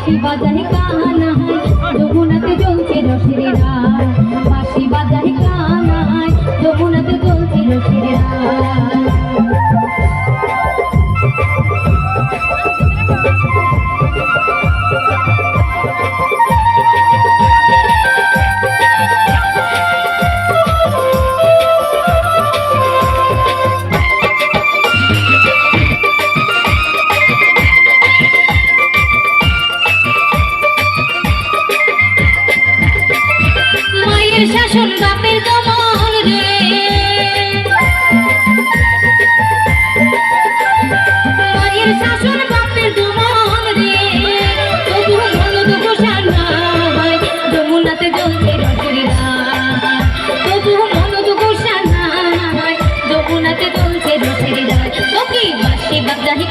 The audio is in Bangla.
বাঁশি বাজাই কানাই যমুনাতে জ্বলছে রসের রায়, বাঁশি বাজাই কানাই যমুনাতে জ্বলছে রসের রায়। শাসন বাপের দমন রে, মায়ের শাসন বাপের দমন রে, তবু মনদ ঘোষা নাই যমুনাতে জ্বলছে রসের রায়, তবু মনদ ঘোষা নাই যমুনাতে জ্বলছে রসের রায়। তো কি বাঁশি বাজাই